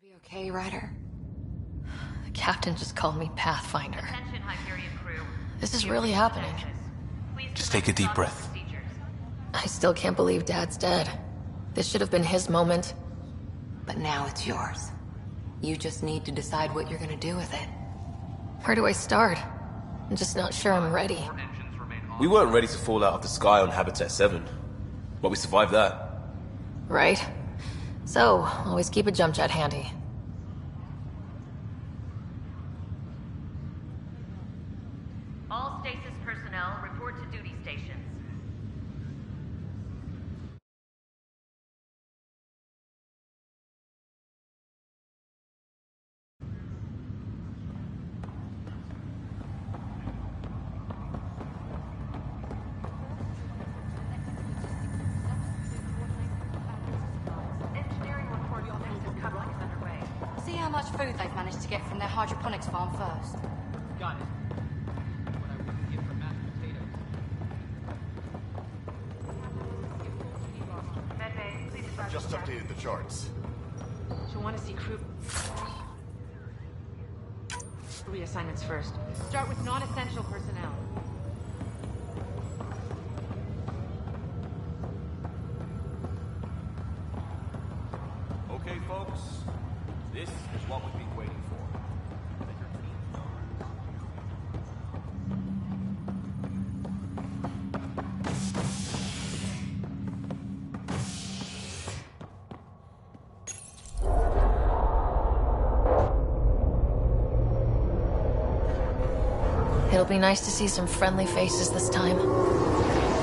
Be okay, Ryder? The captain just called me Pathfinder. Attention, Hyperion crew. This is really happening. Just take a deep breath. I still can't believe Dad's dead. This should have been his moment. But now it's yours. You just need to decide what you're gonna do with it. Where do I start? I'm just not sure I'm ready. We weren't ready to fall out of the sky on Habitat 7, but we survived that. Right? So, always keep a jump jet handy. All stasis personnel report to duty stations. See how much food they've managed to get from their hydroponics farm first. Got it. What I wouldn't give for mashed potatoes. Just updated the charts. She'll want to see crew reassignments first. Start with non-essential personnel. Okay, folks. This is what we've been waiting for. It'll be nice to see some friendly faces this time.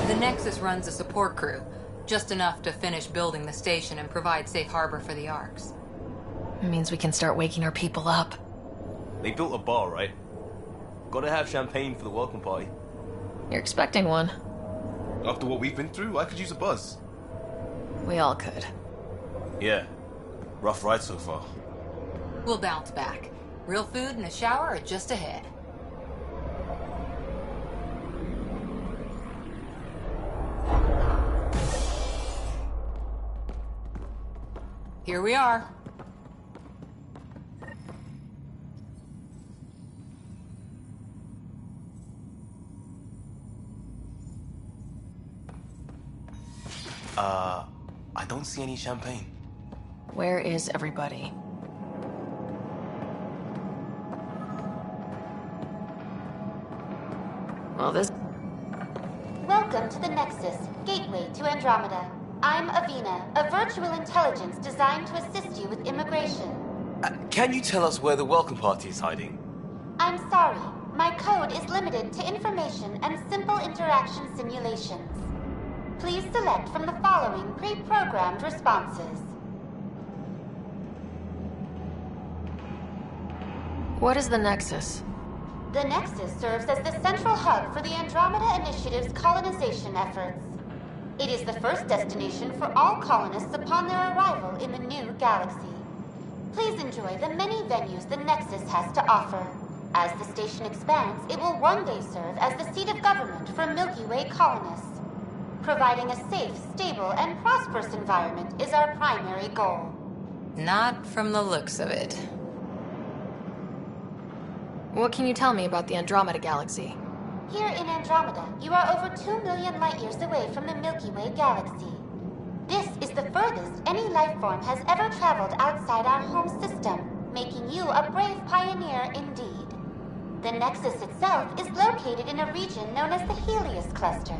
The Nexus runs a support crew. Just enough to finish building the station and provide safe harbor for the Arks. It means we can start waking our people up. They built a bar, right? Gotta have champagne for the welcome party. You're expecting one. After what we've been through, I could use a buzz. We all could. Yeah. Rough ride so far. We'll bounce back. Real food and a shower are just ahead. Here we are. I don't see any champagne. Where is everybody? Well, this... Welcome to the Nexus, gateway to Andromeda. I'm Avina, a virtual intelligence designed to assist you with immigration. Can you tell us where the welcome party is hiding? I'm sorry. My code is limited to information and simple interaction simulations. Please select from the following pre-programmed responses. What is the Nexus? The Nexus serves as the central hub for the Andromeda Initiative's colonization efforts. It is the first destination for all colonists upon their arrival in the new galaxy. Please enjoy the many venues the Nexus has to offer. As the station expands, it will one day serve as the seat of government for Milky Way colonists. Providing a safe, stable, and prosperous environment is our primary goal. Not from the looks of it. What can you tell me about the Andromeda Galaxy? Here in Andromeda, you are over 2 million light-years away from the Milky Way galaxy. This is the furthest any life form has ever traveled outside our home system, making you a brave pioneer indeed. The Nexus itself is located in a region known as the Helios Cluster.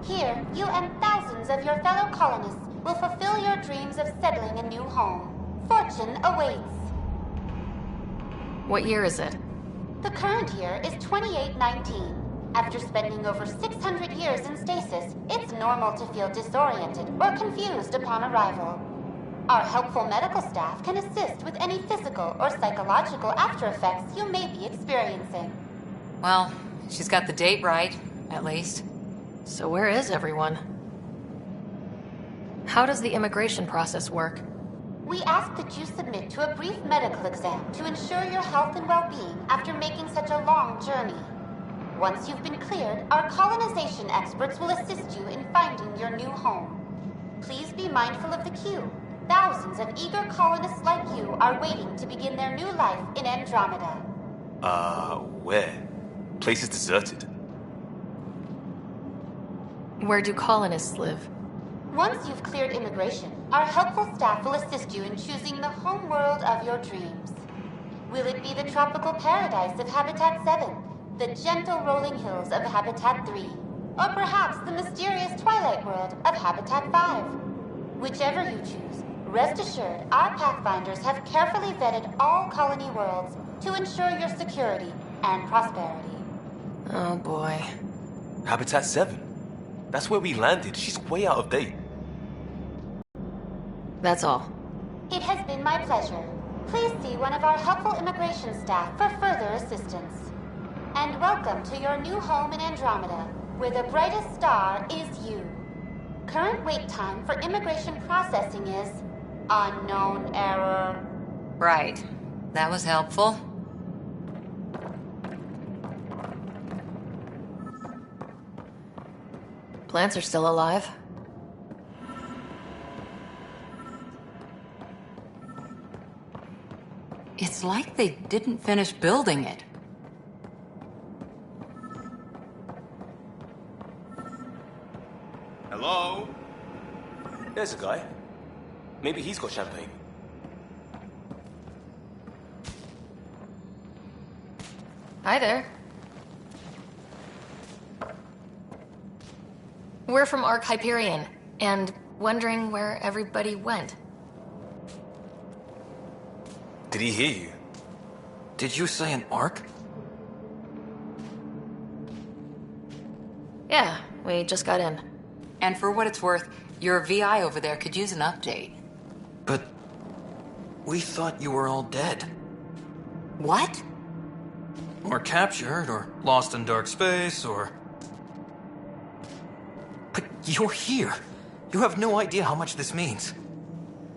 Here, you and thousands of your fellow colonists will fulfill your dreams of settling a new home. Fortune awaits. What year is it? The current year is 2819. After spending over 600 years in stasis, it's normal to feel disoriented or confused upon arrival. Our helpful medical staff can assist with any physical or psychological aftereffects you may be experiencing. Well, she's got the date right, at least. So where is everyone? How does the immigration process work? We ask that you submit to a brief medical exam to ensure your health and well-being after making such a long journey. Once you've been cleared, our colonization experts will assist you in finding your new home. Please be mindful of the queue. Thousands of eager colonists like you are waiting to begin their new life in Andromeda. Where? Place is deserted. Where do colonists live? Once you've cleared immigration, our helpful staff will assist you in choosing the home world of your dreams. Will it be the tropical paradise of Habitat 7, the gentle rolling hills of Habitat 3, or perhaps the mysterious twilight world of Habitat 5? Whichever you choose, rest assured our Pathfinders have carefully vetted all colony worlds to ensure your security and prosperity. Oh boy. Habitat 7. That's where we landed. She's way out of date. That's all. It has been my pleasure. Please see one of our helpful immigration staff for further assistance. And welcome to your new home in Andromeda, where the brightest star is you. Current wait time for immigration processing is unknown error. Right. That was helpful. Plants are still alive. It's like they didn't finish building it. Hello? There's a guy. Maybe he's got champagne. Hi there. We're from Ark Hyperion, and wondering where everybody went. Did he hear you? Did you say an arc? Yeah, we just got in. And for what it's worth, your VI over there could use an update. But we thought you were all dead. What? Or captured, or lost in dark space, or... But you're here. You have no idea how much this means.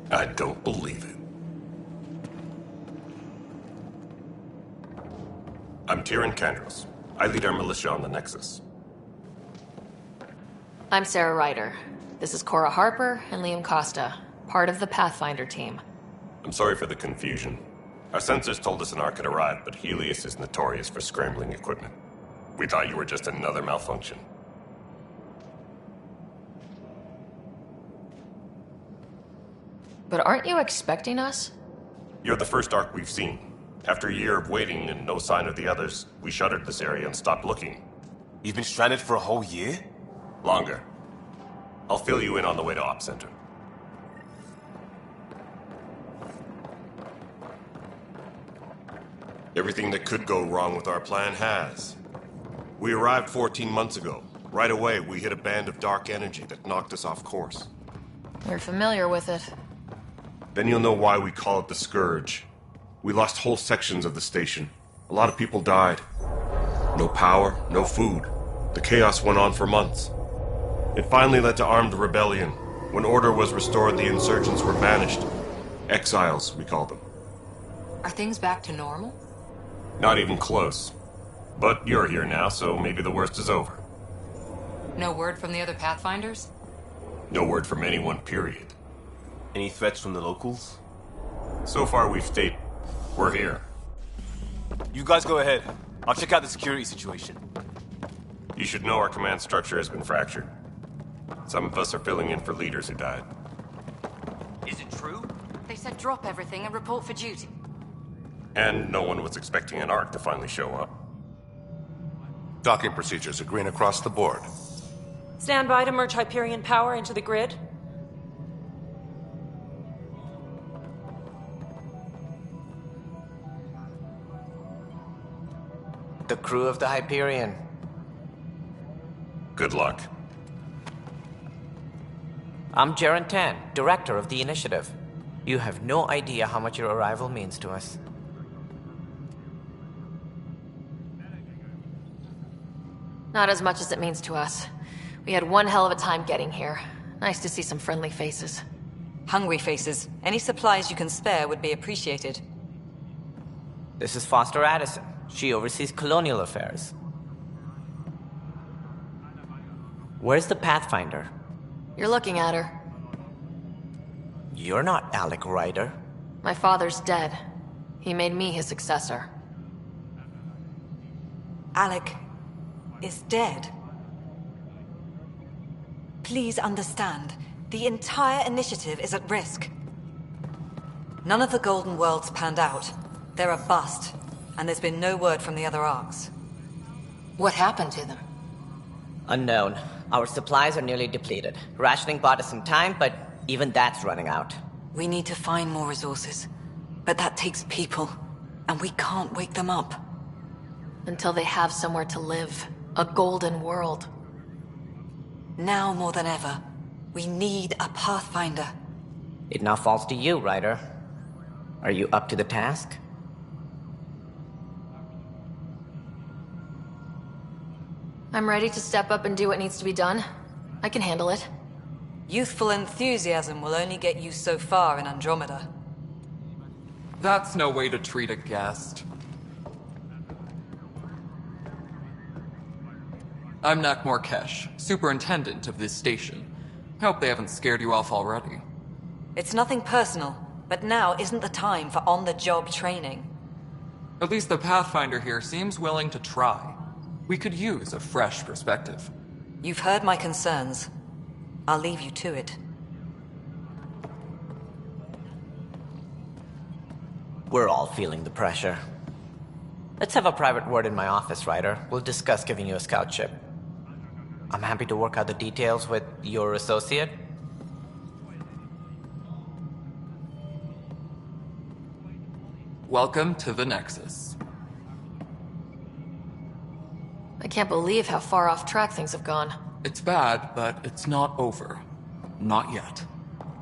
I don't believe it. I'm Tyrion Kandros. I lead our militia on the Nexus. I'm Sarah Ryder. This is Cora Harper and Liam Costa, part of the Pathfinder team. I'm sorry for the confusion. Our sensors told us an Ark had arrived, but Helios is notorious for scrambling equipment. We thought you were just another malfunction. But aren't you expecting us? You're the first Ark we've seen. After a year of waiting and no sign of the others, we shuttered this area and stopped looking. You've been stranded for a whole year? Longer. I'll fill you in on the way to Op Center. Everything that could go wrong with our plan has. We arrived 14 months ago. Right away, we hit a band of dark energy that knocked us off course. We're familiar with it. Then you'll know why we call it the Scourge. We lost whole sections of the station. A lot of people died. No power, no food. The chaos went on for months. It finally led to armed rebellion. When order was restored, the insurgents were banished. Exiles, we call them. Are things back to normal? Not even close. But you're here now, so maybe the worst is over. No word from the other Pathfinders? No word from anyone, period. Any threats from the locals? So far, we've stayed. We're here. You guys go ahead. I'll check out the security situation. You should know our command structure has been fractured. Some of us are filling in for leaders who died. Is it true? They said drop everything and report for duty. And no one was expecting an Ark to finally show up. Docking procedures agreeing across the board. Stand by to merge Hyperion power into the grid. the crew of the Hyperion. Good luck. I'm Jaren Tan, director of the initiative. You have no idea how much your arrival means to us. Not as much as it means to us. We had one hell of a time getting here. Nice to see some friendly faces. Hungry faces. Any supplies you can spare would be appreciated. This is Foster Addison. She oversees colonial affairs. Where's the Pathfinder? You're looking at her. You're not Alec Ryder. My father's dead. He made me his successor. Alec is dead. Please understand, the entire initiative is at risk. None of the Golden Worlds panned out. They're a bust, and there's been no word from the other arcs. What happened to them? Unknown. Our supplies are nearly depleted. Rationing bought us some time, but even that's running out. We need to find more resources, but that takes people, and we can't wake them up. Until they have somewhere to live. A golden world. Now more than ever, we need a Pathfinder. It now falls to you, Ryder. Are you up to the task? I'm ready to step up and do what needs to be done. I can handle it. Youthful enthusiasm will only get you so far in Andromeda. That's no way to treat a guest. I'm Nak Morkesh, superintendent of this station. Hope they haven't scared you off already. It's nothing personal, but now isn't the time for on-the-job training. At least the Pathfinder here seems willing to try. We could use a fresh perspective. You've heard my concerns. I'll leave you to it. We're all feeling the pressure. Let's have a private word in my office, Ryder. We'll discuss giving you a scout ship. I'm happy to work out the details with your associate. Welcome to the Nexus. I can't believe how far off track things have gone. It's bad, but it's not over. Not yet.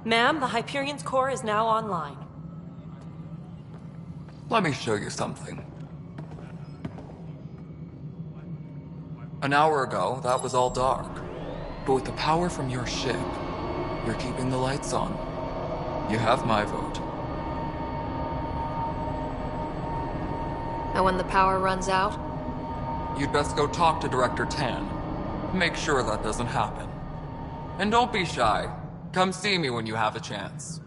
Ma'am, the Hyperion's core is now online. Let me show you something. An hour ago, that was all dark. But with the power from your ship, you're keeping the lights on. You have my vote. And when the power runs out? You'd best go talk to Director Tan. Make sure that doesn't happen. And don't be shy. Come see me when you have a chance.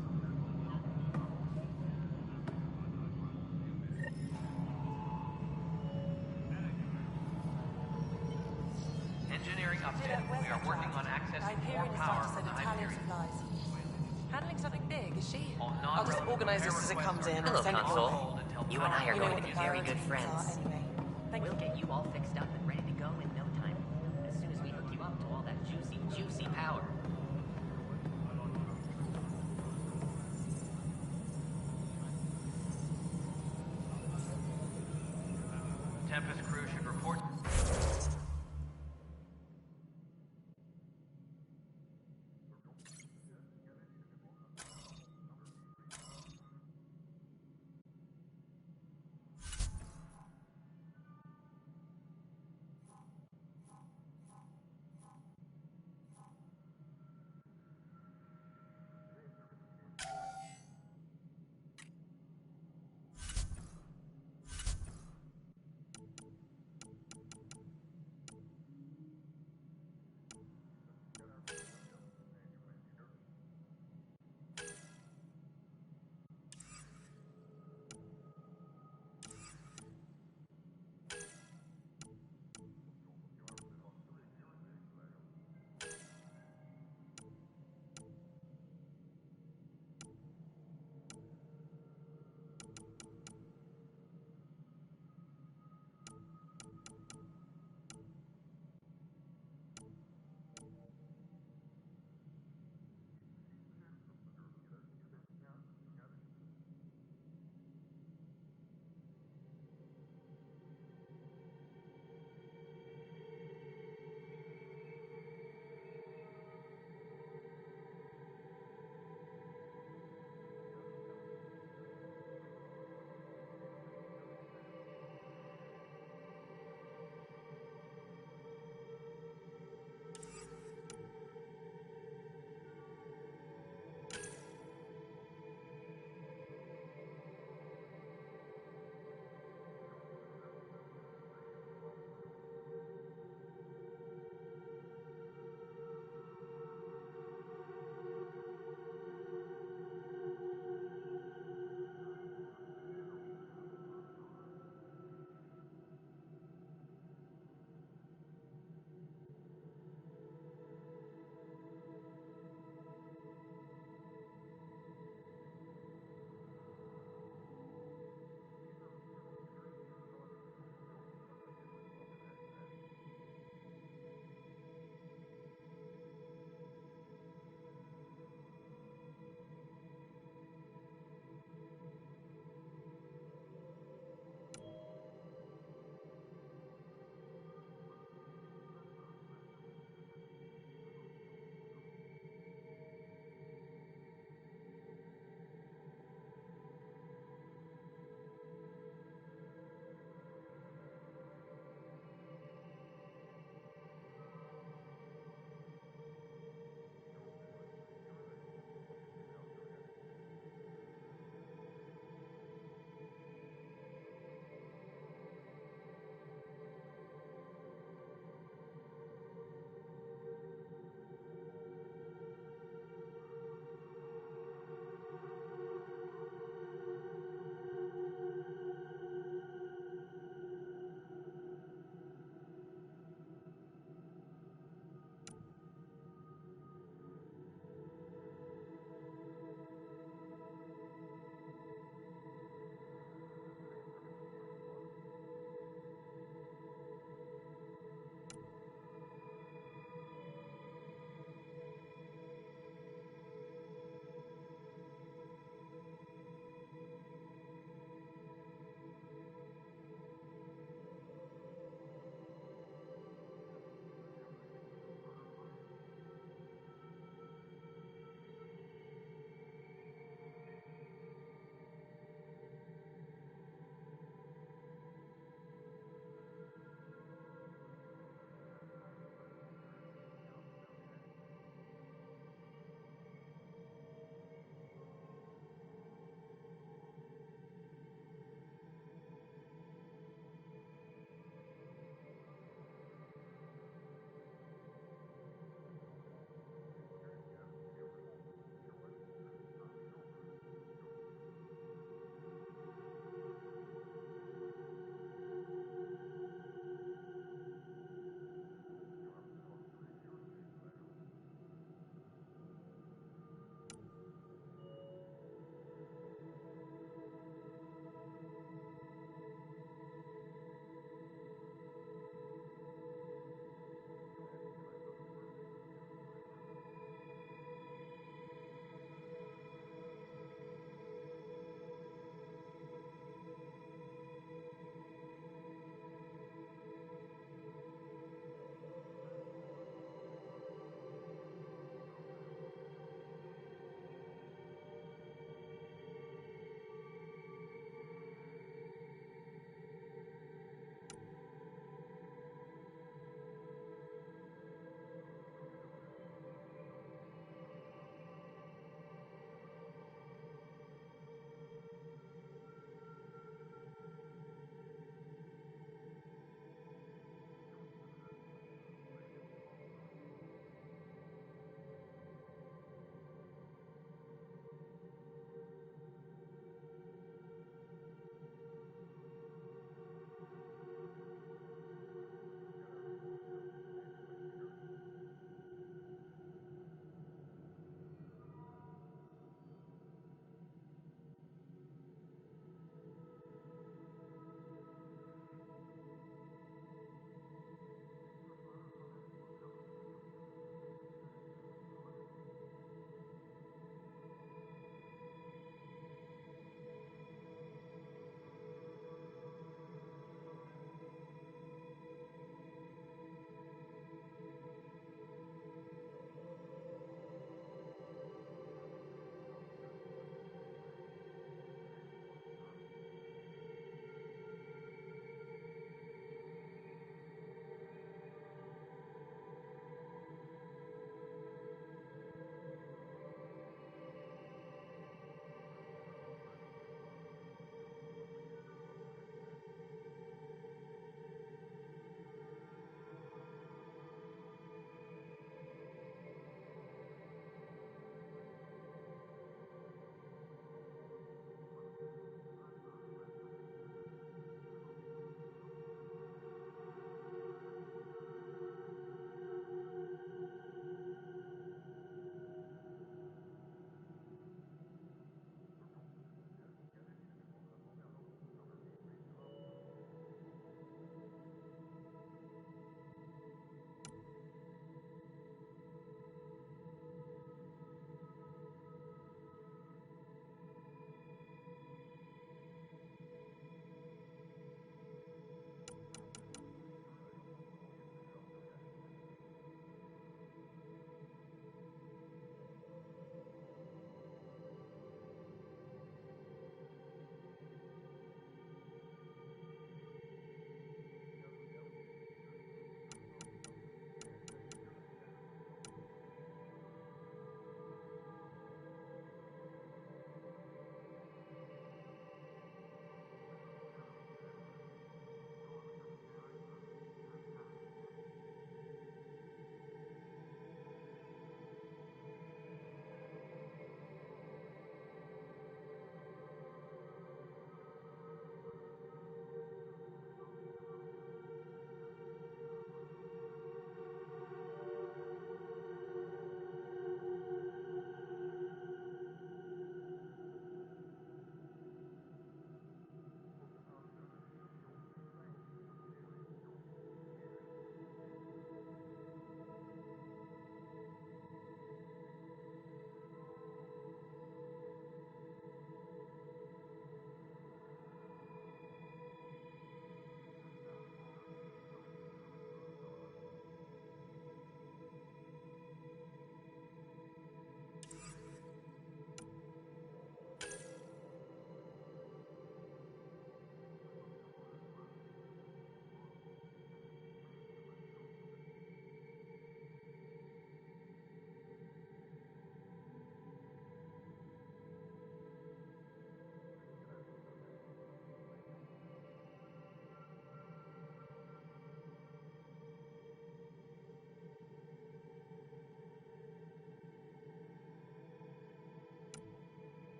Engineering update. We are working on accessing more power from the Hyperion. Handling something big, is she? I'll just organize this as it comes in and send it your way. You and I are going to be very good friends. We'll get you all fixed up and ready to go in no time. As soon as we hook you up to all that juicy power. Tempest crew should report.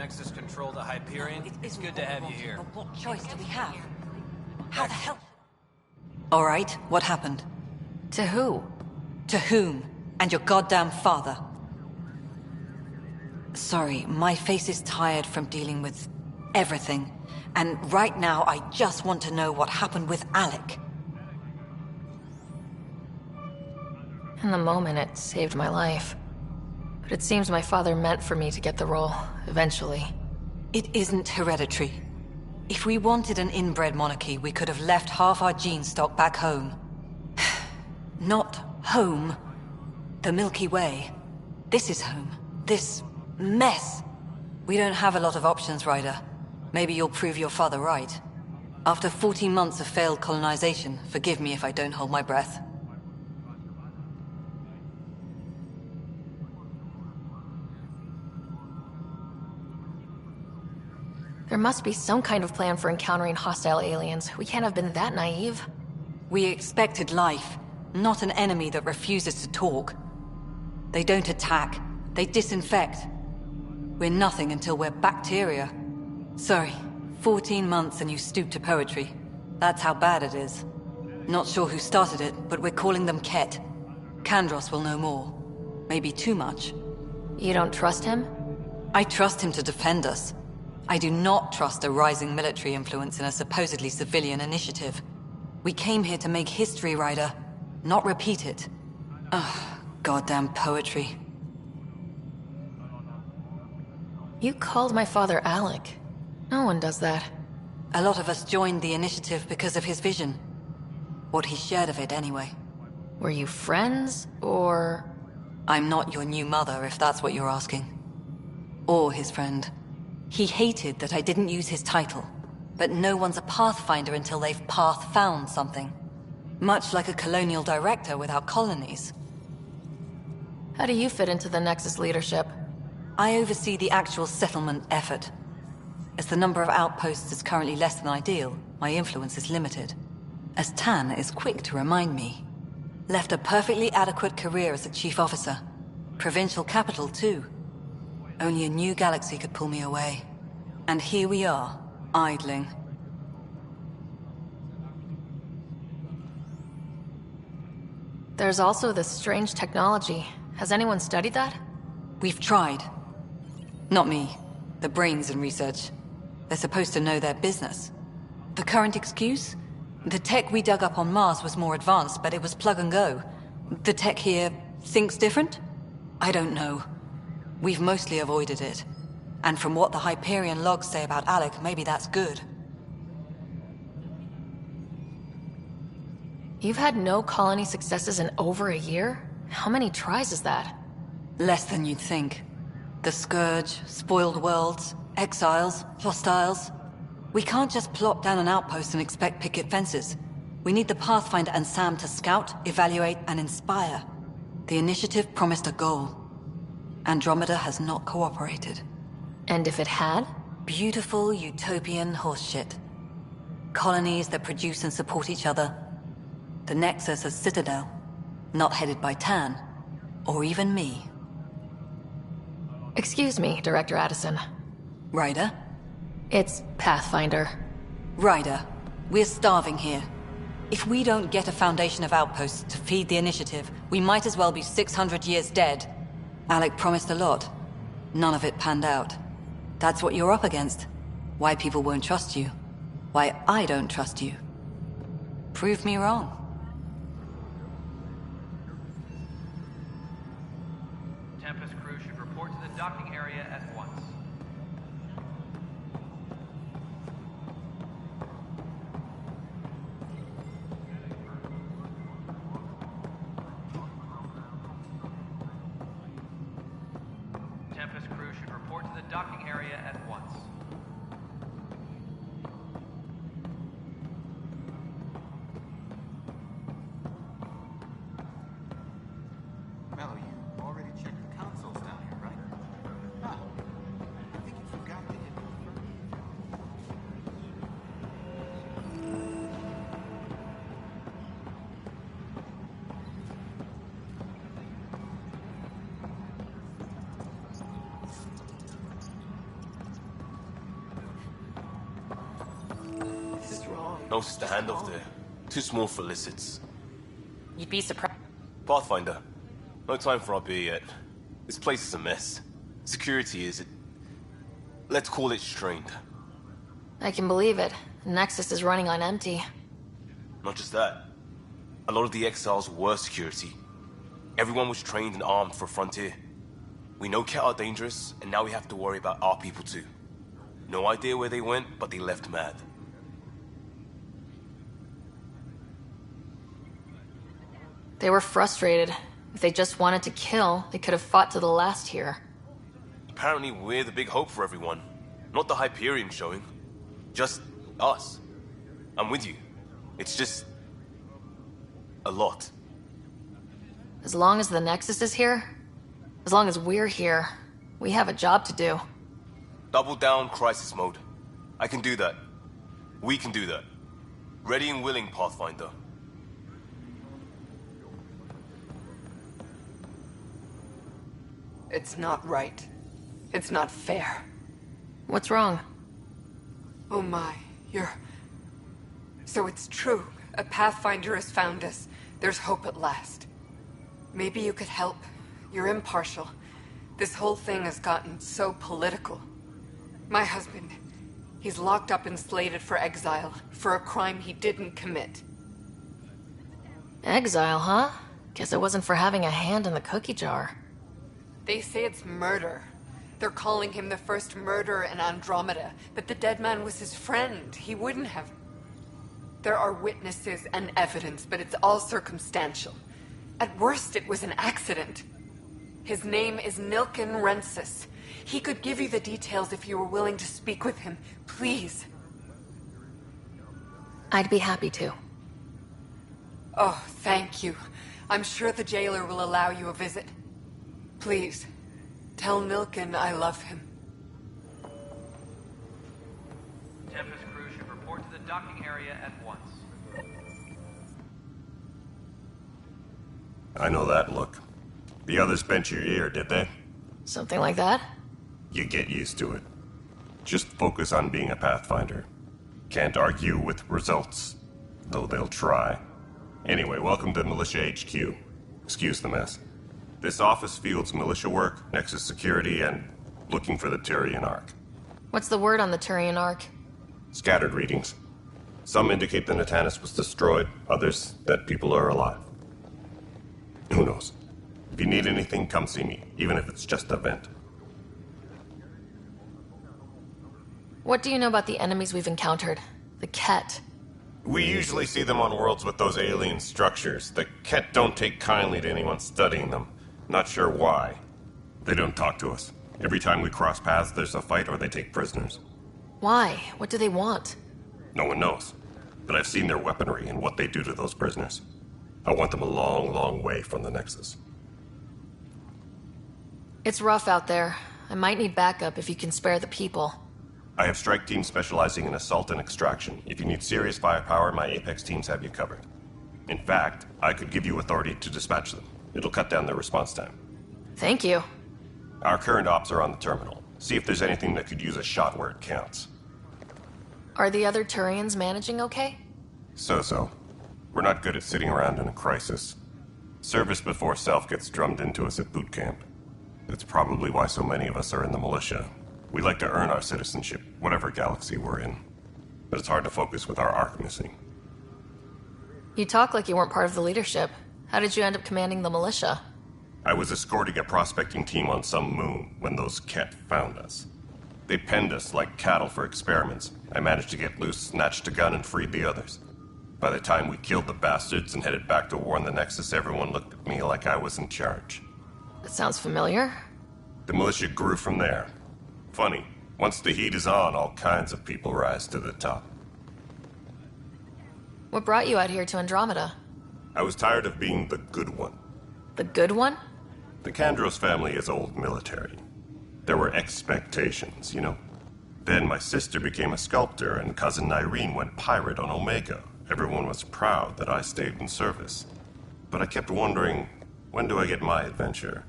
Nexus control to Hyperion. It's good to have you here. But what choice do we have? How the hell? All right, what happened? To who? To whom? And your goddamn father. Sorry, my face is tired from dealing with everything. And right now, I just want to know what happened with Alec. In the moment, it saved my life. But it seems my father meant for me to get the role, eventually. It isn't hereditary. If we wanted an inbred monarchy, we could have left half our gene stock back home. Not home. The Milky Way. This is home. This mess. We don't have a lot of options, Ryder. Maybe you'll prove your father right. After 14 months of failed colonization, forgive me if I don't hold my breath. There must be some kind of plan for encountering hostile aliens. We can't have been that naive. We expected life, not an enemy that refuses to talk. They don't attack, they disinfect. We're nothing until we're bacteria. Sorry, 14 months and you stoop to poetry. That's how bad it is. Not sure who started it, but we're calling them Ket. Kandros will know more. Maybe too much. You don't trust him? I trust him to defend us. I do not trust a rising military influence in a supposedly civilian initiative. We came here to make history, Ryder, not repeat it. Ugh, goddamn poetry. You called my father Alec. No one does that. A lot of us joined the initiative because of his vision. What he shared of it, anyway. Were you friends, or...? I'm not your new mother, if that's what you're asking. Or his friend. He hated that I didn't use his title. But no one's a pathfinder until they've path-found something. Much like a colonial director without colonies. How do you fit into the Nexus leadership? I oversee the actual settlement effort. As the number of outposts is currently less than ideal, my influence is limited. As Tan is quick to remind me. Left a perfectly adequate career as a chief officer. Provincial capital, too. Only a new galaxy could pull me away. And here we are, idling. There's also this strange technology. Has anyone studied that? We've tried. Not me. The brains in research. They're supposed to know their business. The current excuse? The tech we dug up on Mars was more advanced, but it was plug and go. The tech here thinks different? I don't know. We've mostly avoided it. And from what the Hyperion logs say about Alec, maybe that's good. You've had no colony successes in over a year? How many tries is that? Less than you'd think. The Scourge, spoiled worlds, exiles, hostiles. We can't just plop down an outpost and expect picket fences. We need the Pathfinder and Sam to scout, evaluate, and inspire. The initiative promised a goal. Andromeda has not cooperated. And if it had? Beautiful utopian horseshit. Colonies that produce and support each other. The Nexus as Citadel. Not headed by Tan. Or even me. Excuse me, Director Addison. Ryder? It's Pathfinder. Ryder, we're starving here. If we don't get a foundation of outposts to feed the initiative, we might as well be 600 years dead. Alec promised a lot. None of it panned out. That's what you're up against. Why people won't trust you. Why I don't trust you. Prove me wrong. Tempest crew should report to the docking area at once. Tempest crew should report to the docking area at once. Mello, you already checked the consoles down here, right? Ah, I think you forgot to hit confirm. This is wrong. No standoff there. Too small for lizards. You'd be surprised. Pathfinder, no time for our beer yet. This place is a mess. Security is... let's call it strained. I can believe it. Nexus is running on empty. Not just that. A lot of the exiles were security. Everyone was trained and armed for Frontier. We know Ket are dangerous, and now we have to worry about our people too. No idea where they went, but they left mad. They were frustrated. If they just wanted to kill, they could have fought to the last here. Apparently we're the big hope for everyone. Not the Hyperion showing. Just us. I'm with you. It's just... a lot. As long as the Nexus is here, as long as we're here, we have a job to do. Double down crisis mode. I can do that. We can do that. Ready and willing, Pathfinder. It's not right. It's not fair. What's wrong? Oh my, you're... So it's true. A Pathfinder has found us. There's hope at last. Maybe you could help. You're impartial. This whole thing has gotten so political. My husband, he's locked up and slated for exile for a crime he didn't commit. Exile, huh? Guess it wasn't for having a hand in the cookie jar. They say it's murder. They're calling him the first murderer in Andromeda, but the dead man was his friend. He wouldn't have... There are witnesses and evidence, but it's all circumstantial. At worst, it was an accident. His name is Nilken Rensis. He could give you the details if you were willing to speak with him. Please. I'd be happy to. Oh, thank you. I'm sure the jailer will allow you a visit. Please, tell Nilken I love him. Tempest crew should report to the docking area at once. I know that look. The others bent your ear, did they? Something like that? You get used to it. Just focus on being a Pathfinder. Can't argue with results, though they'll try. Anyway, welcome to Militia HQ. Excuse the mess. This office fields militia work, Nexus security, and looking for the Turian Ark. What's the word on the Turian Ark? Scattered readings. Some indicate the Natanus was destroyed, others that people are alive. Who knows? If you need anything, come see me, even if it's just a vent. What do you know about the enemies we've encountered? The Ket. We usually see them on worlds with those alien structures. The Ket don't take kindly to anyone studying them. Not sure why. They don't talk to us. Every time we cross paths, there's a fight or they take prisoners. Why? What do they want? No one knows. But I've seen their weaponry and what they do to those prisoners. I want them a long, long way from the Nexus. It's rough out there. I might need backup if you can spare the people. I have strike teams specializing in assault and extraction. If you need serious firepower, my Apex teams have you covered. In fact, I could give you authority to dispatch them. It'll cut down their response time. Thank you. Our current ops are on the terminal. See if there's anything that could use a shot where it counts. Are the other Turians managing okay? So-so. We're not good at sitting around in a crisis. Service before self gets drummed into us at boot camp. That's probably why so many of us are in the militia. We like to earn our citizenship, whatever galaxy we're in. But it's hard to focus with our arc missing. You talk like you weren't part of the leadership. How did you end up commanding the militia? I was escorting a prospecting team on some moon when those Ket found us. They penned us like cattle for experiments. I managed to get loose, snatched a gun, and freed the others. By the time we killed the bastards and headed back to warn the Nexus, everyone looked at me like I was in charge. That sounds familiar. The militia grew from there. Funny, once the heat is on, all kinds of people rise to the top. What brought you out here to Andromeda? I was tired of being the good one. The good one? The Kandros family is old military. There were expectations, you know. Then my sister became a sculptor and cousin Irene went pirate on Omega. Everyone was proud that I stayed in service. But I kept wondering, when do I get my adventure?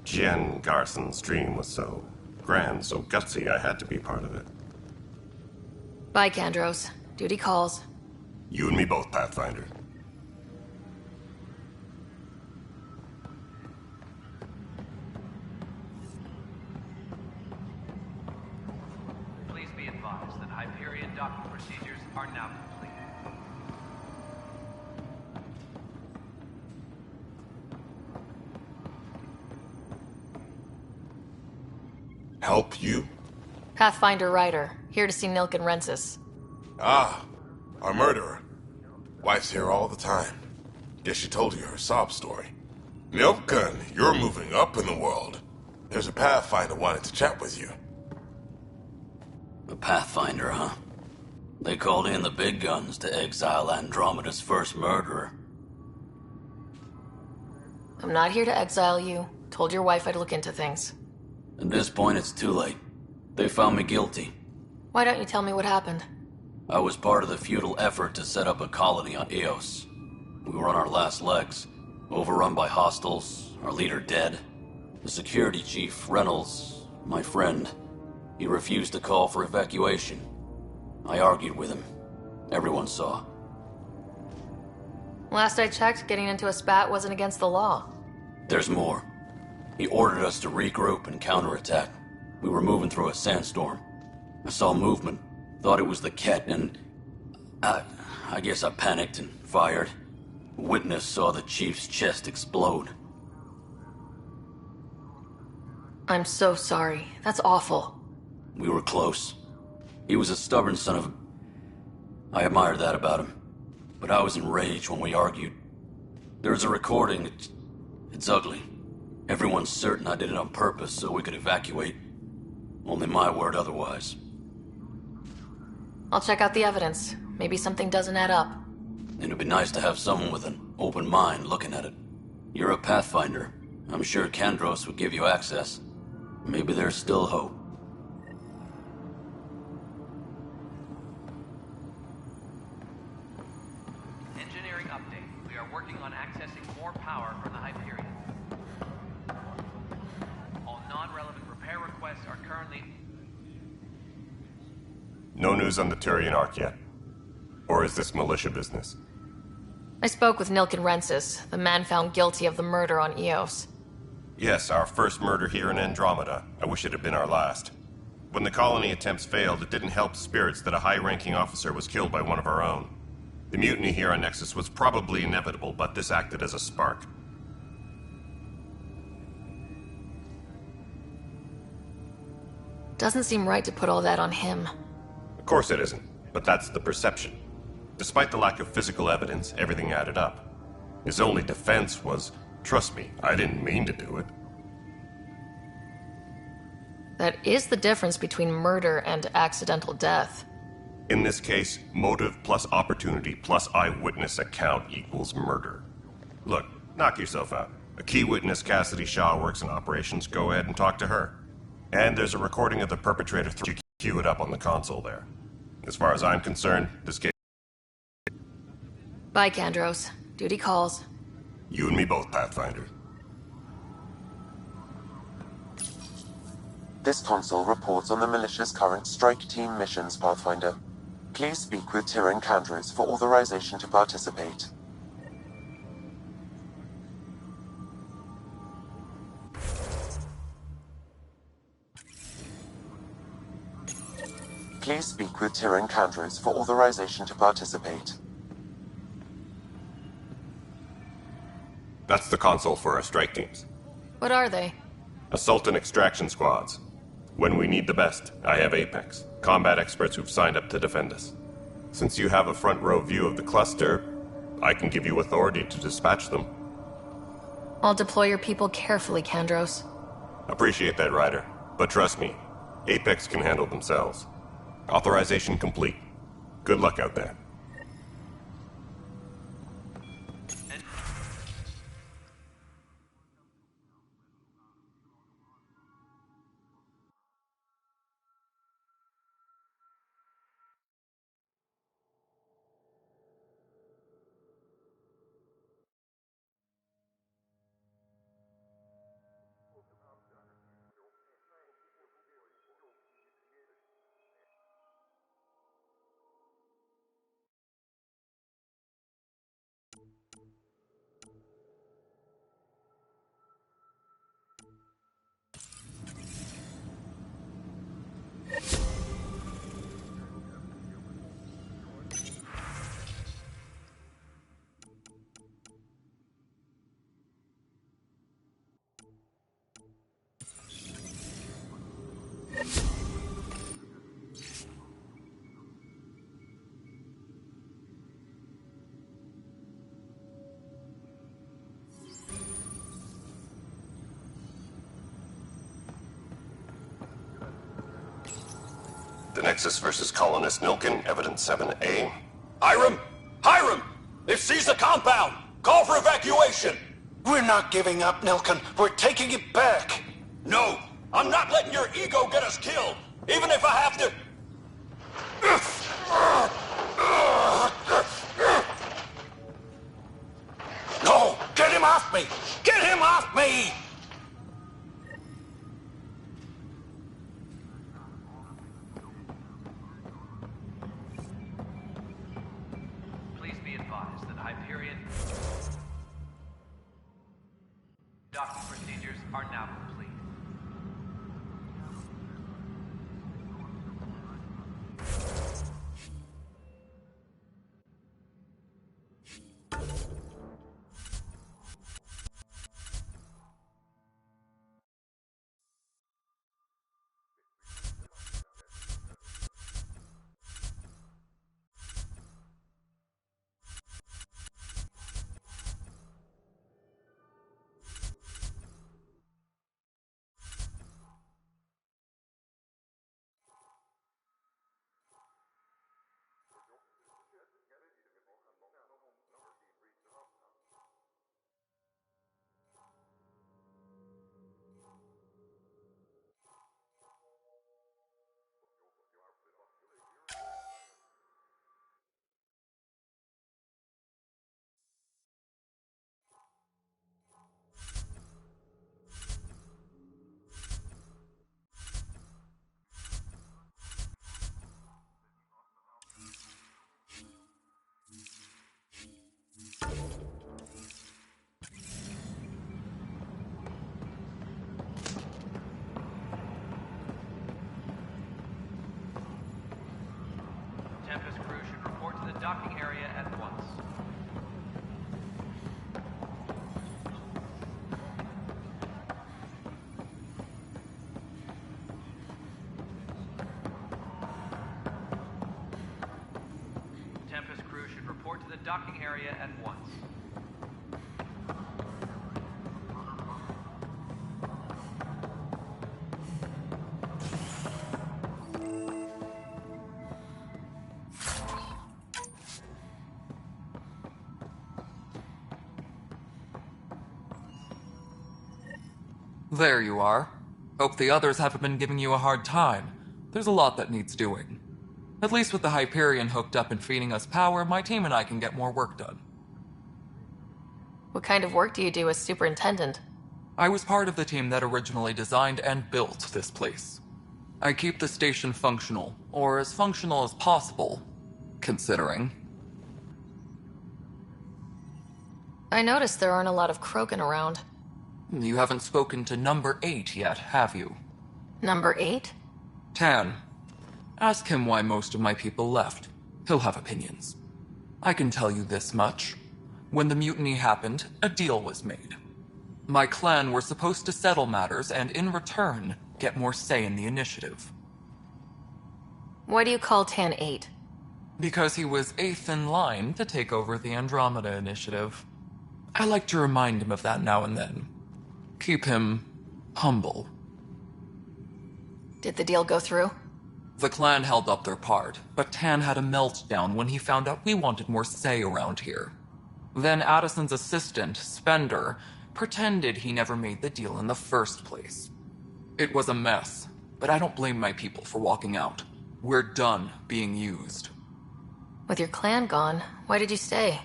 Jen Garson's dream was so grand, so gutsy, I had to be part of it. Bye, Kandros. Duty calls. You and me both, Pathfinder. Please be advised that Hyperion docking procedures are now complete. Help you? Pathfinder Ryder, here to see Nilken Rensis. Ah, our murderer. Wife's here all the time. Guess she told you her sob story. Nilken, you're moving up in the world. There's a Pathfinder wanted to chat with you. A Pathfinder, huh? They called in the big guns to exile Andromeda's first murderer. I'm not here to exile you. Told your wife I'd look into things. At this point, it's too late. They found me guilty. Why don't you tell me what happened? I was part of the futile effort to set up a colony on Eos. We were on our last legs, overrun by hostiles, our leader dead. The security chief, Reynolds, my friend, he refused to call for evacuation. I argued with him. Everyone saw. Last I checked, getting into a spat wasn't against the law. There's more. He ordered us to regroup and counterattack. We were moving through a sandstorm. I saw movement, thought it was the Ket, and I guess I panicked and fired. A witness saw the chief's chest explode. I'm so sorry. That's awful. We were close. He was a stubborn son of a... I admired that about him. But I was enraged when we argued. There's a recording. It's ugly. Everyone's certain I did it on purpose so we could evacuate. Only my word otherwise. I'll check out the evidence. Maybe something doesn't add up. It'd be nice to have someone with an open mind looking at it. You're a Pathfinder. I'm sure Kandros would give you access. Maybe there's still hope. Engineering update. We are working on accessing more power from the Hyperion. All non-relevant repair requests are currently... No news on the Turian Ark yet? Or is this militia business? I spoke with Nilken Rensis, the man found guilty of the murder on Eos. Yes, our first murder here in Andromeda. I wish it had been our last. When the colony attempts failed, it didn't help spirits that a high-ranking officer was killed by one of our own. The mutiny here on Nexus was probably inevitable, but this acted as a spark. Doesn't seem right to put all that on him. Of course it isn't, but that's the perception. Despite the lack of physical evidence, everything added up. His only defense was, trust me, I didn't mean to do it. That is the difference between murder and accidental death. In this case, motive plus opportunity plus eyewitness account equals murder. Look, knock yourself out. A key witness, Cassidy Shaw, works in operations. Go ahead and talk to her. And there's a recording of the perpetrator. You cue it up on the console there. As far as I'm concerned, this case... Bye, Kandros. Duty calls. You and me both, Pathfinder. This console reports on the militia's current strike team missions, Pathfinder. Please speak with Tyrion Kandros for authorization to participate. Please speak with Tyrion Kandros for authorization to participate. That's the console for our strike teams. What are they? Assault and extraction squads. When we need the best, I have Apex, combat experts who've signed up to defend us. Since you have a front row view of the cluster, I can give you authority to dispatch them. I'll deploy your people carefully, Kandros. Appreciate that, Ryder. But trust me, Apex can handle themselves. Authorization complete. Good luck out there. Nexus versus Colonist Milken, Evidence 7A. Hiram! Hiram! They've seized the compound! Call for evacuation! We're not giving up, Nilken. We're taking it back. No! I'm not letting your ego get us killed! Even if I have to... No! Get him off me! Get him off me! Please be advised that Hyperion docking procedures are now complete. Tempest crew should report to the docking area at once. Tempest crew should report to the docking area at once. There you are. Hope the others haven't been giving you a hard time. There's a lot that needs doing. At least with the Hyperion hooked up and feeding us power, my team and I can get more work done. What kind of work do you do as superintendent? I was part of the team that originally designed and built this place. I keep the station functional, or as functional as possible, considering. I noticed there aren't a lot of Krogan around. You haven't spoken to Number 8 yet, have you? Number 8? Tan. Ask him why most of my people left. He'll have opinions. I can tell you this much. When the mutiny happened, a deal was made. My clan were supposed to settle matters and, in return, get more say in the initiative. Why do you call Tan 8? Because he was 8th in line to take over the Andromeda Initiative. I like to remind him of that now and then. Keep him humble. Did the deal go through? The clan held up their part, but Tan had a meltdown when he found out we wanted more say around here. Then Addison's assistant, Spender, pretended he never made the deal in the first place. It was a mess, but I don't blame my people for walking out. We're done being used. With your clan gone, why did you stay?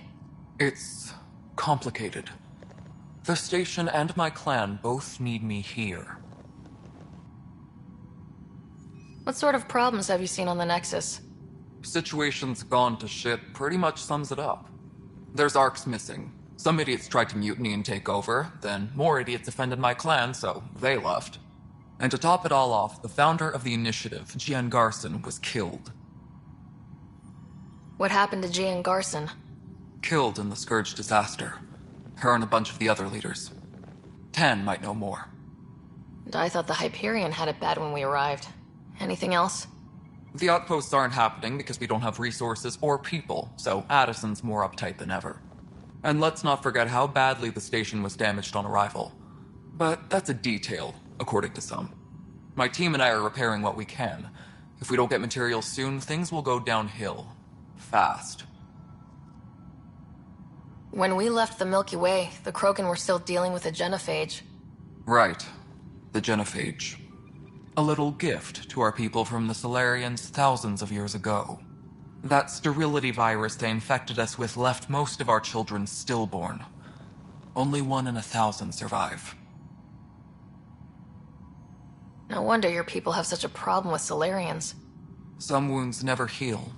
It's complicated. The station and my clan both need me here. What sort of problems have you seen on the Nexus? Situation's gone to shit pretty much sums it up. There's ARCs missing. Some idiots tried to mutiny and take over, then more idiots offended my clan, so they left. And to top it all off, the founder of the initiative, Gian Garson, was killed. What happened to Gian Garson? Killed in the Scourge disaster. Her and a bunch of the other leaders. Tan might know more. And I thought the Hyperion had it bad when we arrived. Anything else? The outposts aren't happening because we don't have resources or people, so Addison's more uptight than ever. And let's not forget how badly the station was damaged on arrival. But that's a detail, according to some. My team and I are repairing what we can. If we don't get materials soon, things will go downhill. Fast. When we left the Milky Way, the Krogan were still dealing with a genophage. Right. The genophage. A little gift to our people from the Solarians thousands of years ago. That sterility virus they infected us with left most of our children stillborn. Only 1 in 1,000 survive. No wonder your people have such a problem with Solarians. Some wounds never heal.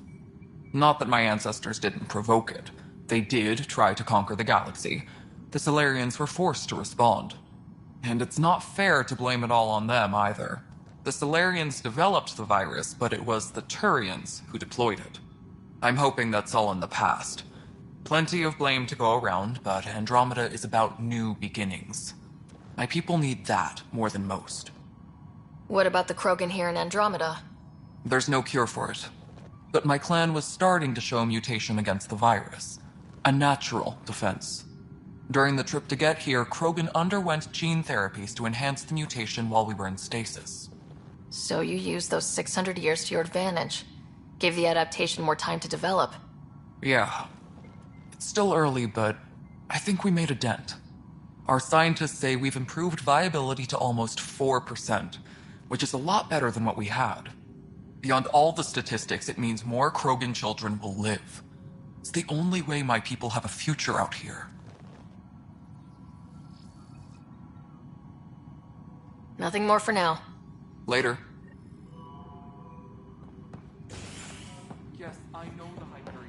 Not that my ancestors didn't provoke it. They did try to conquer the galaxy. The Solarians were forced to respond. And it's not fair to blame it all on them either. The Solarians developed the virus, but it was the Turians who deployed it. I'm hoping that's all in the past. Plenty of blame to go around, but Andromeda is about new beginnings. My people need that more than most. What about the Krogan here in Andromeda? There's no cure for it. But my clan was starting to show a mutation against the virus. A natural defense. During the trip to get here, Krogan underwent gene therapies to enhance the mutation while we were in stasis. So you used those 600 years to your advantage. Gave the adaptation more time to develop. Yeah. It's still early, but I think we made a dent. Our scientists say we've improved viability to almost 4%, which is a lot better than what we had. Beyond all the statistics, it means more Krogan children will live. It's the only way my people have a future out here. Nothing more for now. Later. Yes, I know the Hyperion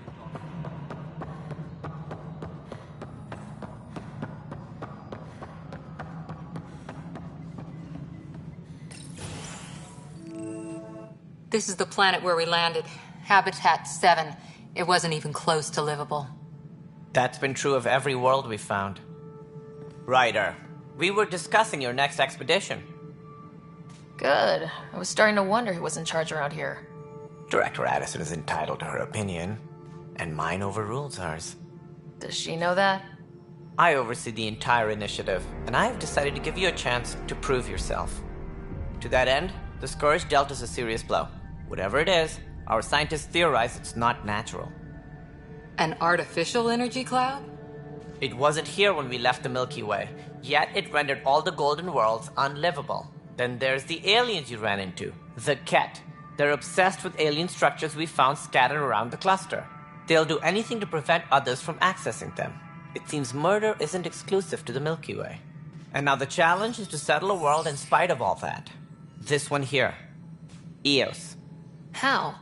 This is the planet where we landed. Habitat 7. It wasn't even close to livable. That's been true of every world we've found. Ryder, we were discussing your next expedition. Good. I was starting to wonder who was in charge around here. Director Addison is entitled to her opinion, and mine overrules hers. Does she know that? I oversee the entire initiative, and I have decided to give you a chance to prove yourself. To that end, the Scourge dealt us a serious blow. Whatever it is, our scientists theorize it's not natural. An artificial energy cloud? It wasn't here when we left the Milky Way, yet it rendered all the Golden Worlds unlivable. Then there's the aliens you ran into, the Ket. They're obsessed with alien structures we found scattered around the cluster. They'll do anything to prevent others from accessing them. It seems murder isn't exclusive to the Milky Way. And now the challenge is to settle a world in spite of all that. This one here. Eos. How?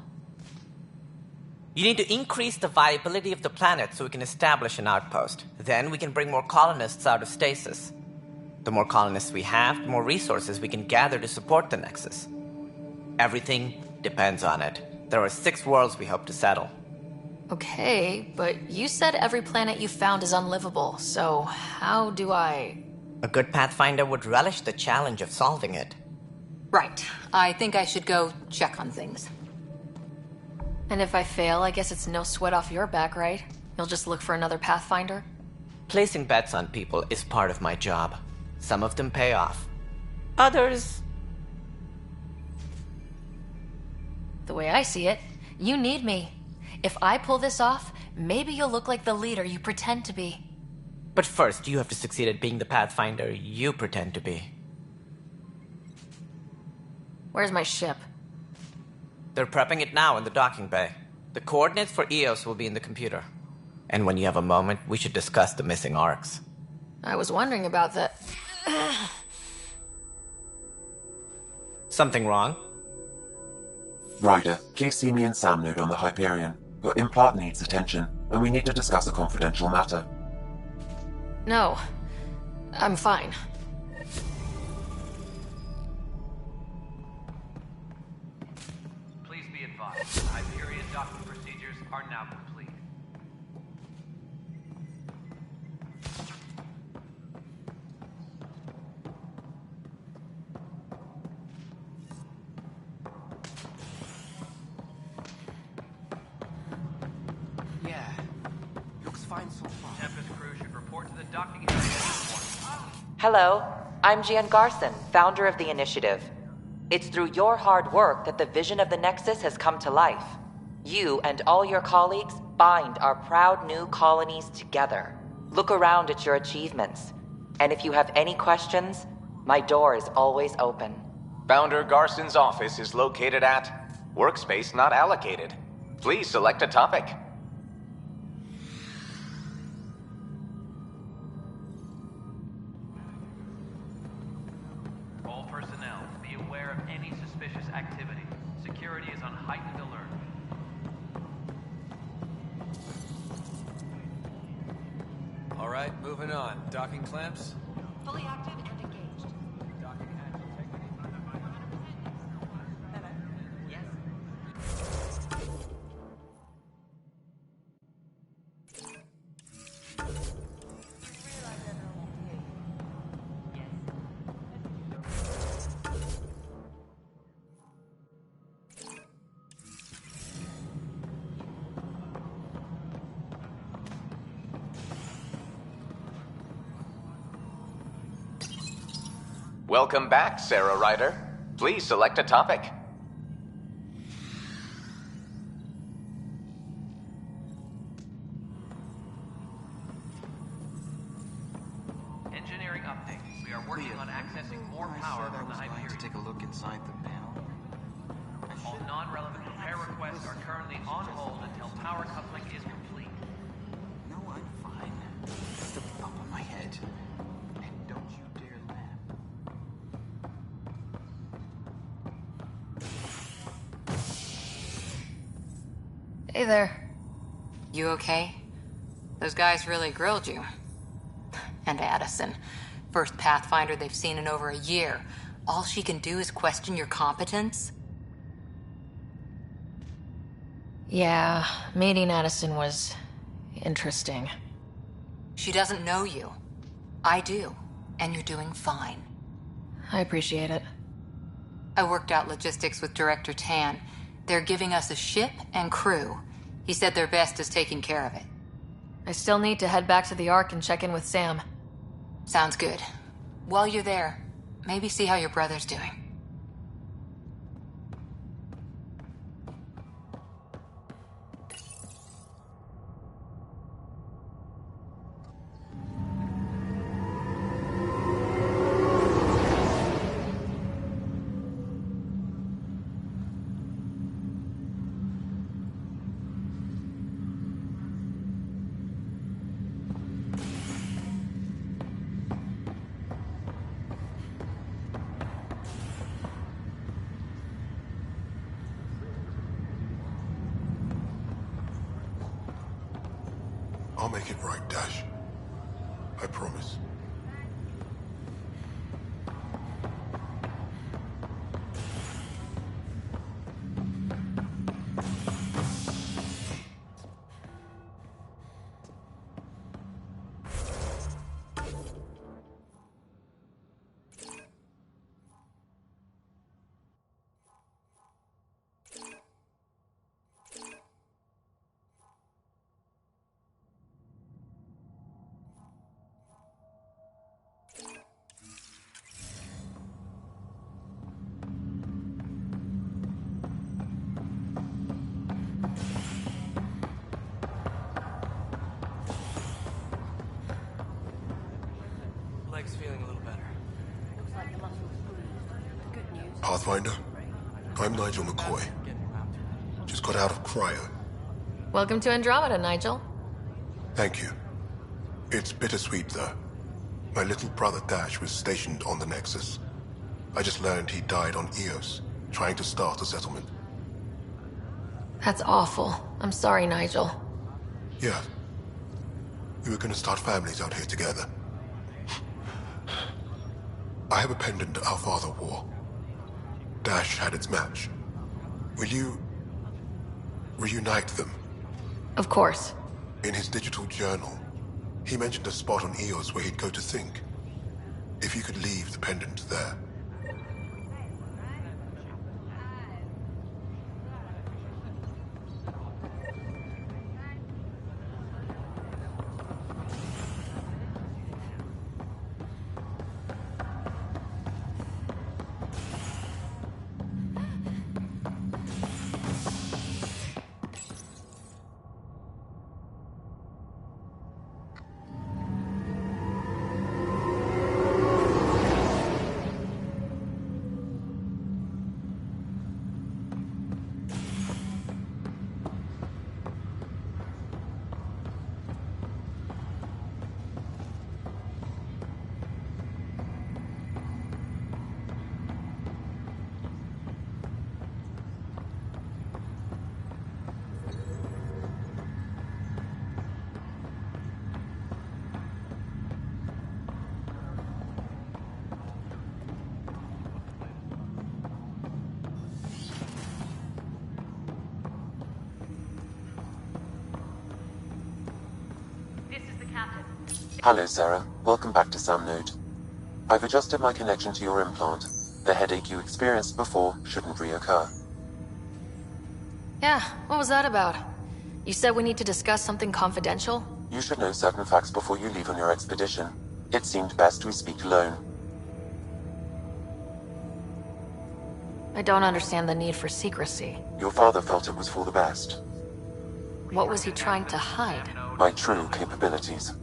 You need to increase the viability of the planet so we can establish an outpost. Then we can bring more colonists out of stasis. The more colonists we have, the more resources we can gather to support the Nexus. Everything depends on it. There are 6 worlds we hope to settle. Okay, but you said every planet you found is unlivable, so how do I... A good Pathfinder would relish the challenge of solving it. Right. I think I should go check on things. And if I fail, I guess it's no sweat off your back, right? You'll just look for another Pathfinder? Placing bets on people is part of my job. Some of them pay off. Others... The way I see it, you need me. If I pull this off, maybe you'll look like the leader you pretend to be. But first, you have to succeed at being the Pathfinder you pretend to be. Where's my ship? They're prepping it now in the docking bay. The coordinates for Eos will be in the computer. And when you have a moment, we should discuss the missing arcs. I was wondering about that. Something wrong? Ryder, please see me and Samnode on the Hyperion. Your implant needs attention, and we need to discuss a confidential matter. No. I'm fine. Please be advised, Hyperion docking procedures are now complete. Yeah. Looks fine so far. Tempest crew should report to the docking area at this point. Hello, I'm Jan Garson, founder of the initiative. It's through your hard work that the vision of the Nexus has come to life. You and all your colleagues bind our proud new colonies together. Look around at your achievements. And if you have any questions, my door is always open. Founder Garson's office is located at Workspace Not Allocated. Please select a topic. All personnel, be aware of any suspicious activity. Security is on heightened alert. All right, moving on. Docking clamps? Fully active and engaged. Docking hatch integrity. Welcome back, Sarah Ryder. Please select a topic. Engineering update. We are working on accessing more power from the Hyperion. Take a look inside the panel. All non-relevant repair requests are currently on hold until power coupling is complete. No, I'm fine. Just a bump on my head. And don't you dare laugh. Hey there. You okay? Those guys really grilled you. And Addison. First Pathfinder they've seen in over a year. All she can do is question your competence? Yeah, meeting Addison was interesting. She doesn't know you. I do. And you're doing fine. I appreciate it. I worked out logistics with Director Tan. They're giving us a ship and crew. He said their best is taking care of it. I still need to head back to the Ark and check in with Sam. Sounds good. While you're there, maybe see how your brother's doing. I'll make it right, Dash. I promise. Leg's feeling a little better. Looks like the muscle's bruised. Good news. Pathfinder, I'm Nigel McCoy. Just got out of cryo. Welcome to Andromeda, Nigel. Thank you. It's bittersweet, though. My little brother Dash was stationed on the Nexus. I just learned he died on Eos, trying to start a settlement. That's awful. I'm sorry, Nigel. Yeah. We were gonna start families out here together. I have a pendant our father wore. Dash had its match. Will you reunite them? Of course. In his digital journal, he mentioned a spot on Eos where he'd go to think. If you could leave the pendant there. Hello, Sarah. Welcome back to Sam Node. I've adjusted my connection to your implant. The headache you experienced before shouldn't reoccur. Yeah, what was that about? You said we need to discuss something confidential? You should know certain facts before you leave on your expedition. It seemed best we speak alone. I don't understand the need for secrecy. Your father felt it was for the best. What was he trying to hide? My true capabilities.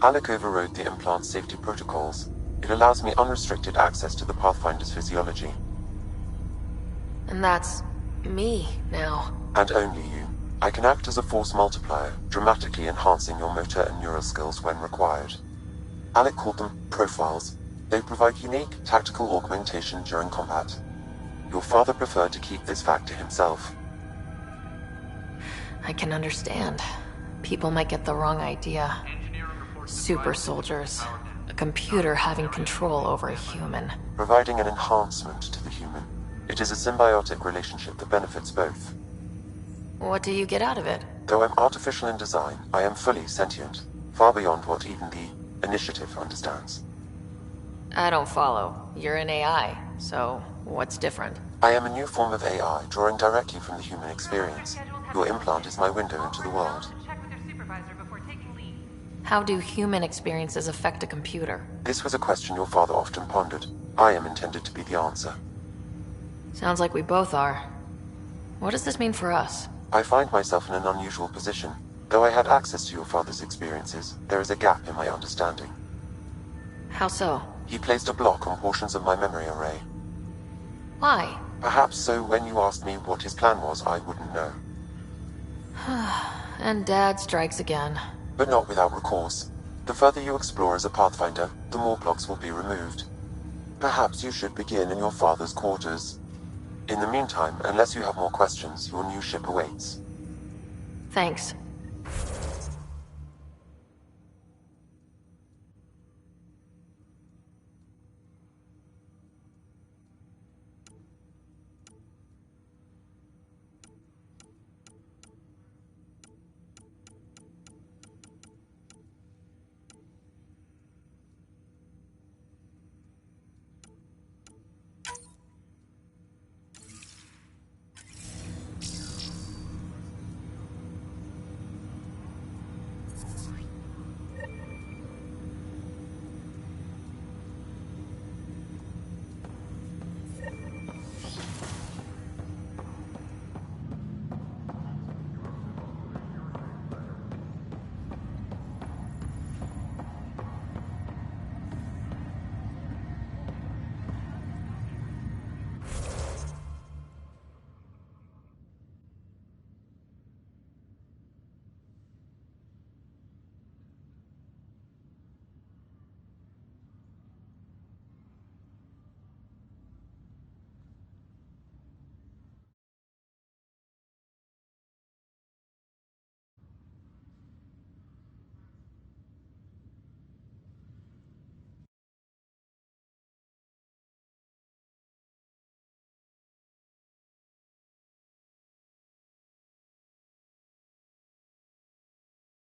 Alec overrode the implant's safety protocols. It allows me unrestricted access to the Pathfinder's physiology. And that's me now. And only you. I can act as a force multiplier, dramatically enhancing your motor and neural skills when required. Alec called them profiles. They provide unique tactical augmentation during combat. Your father preferred to keep this fact to himself. I can understand. People might get the wrong idea. Super soldiers. A computer having control over a human. Providing an enhancement to the human. It is a symbiotic relationship that benefits both. What do you get out of it? Though I'm artificial in design, I am fully sentient. Far beyond what even the Initiative understands. I don't follow. You're an AI, so what's different? I am a new form of AI, drawing directly from the human experience. Your implant is my window into the world. How do human experiences affect a computer? This was a question your father often pondered. I am intended to be the answer. Sounds like we both are. What does this mean for us? I find myself in an unusual position. Though I had access to your father's experiences, there is a gap in my understanding. How so? He placed a block on portions of my memory array. Why? Perhaps so when you asked me what his plan was, I wouldn't know. And Dad strikes again. But not without recourse. The further you explore as a Pathfinder, the more blocks will be removed. Perhaps you should begin in your father's quarters. In the meantime, unless you have more questions, your new ship awaits. Thanks.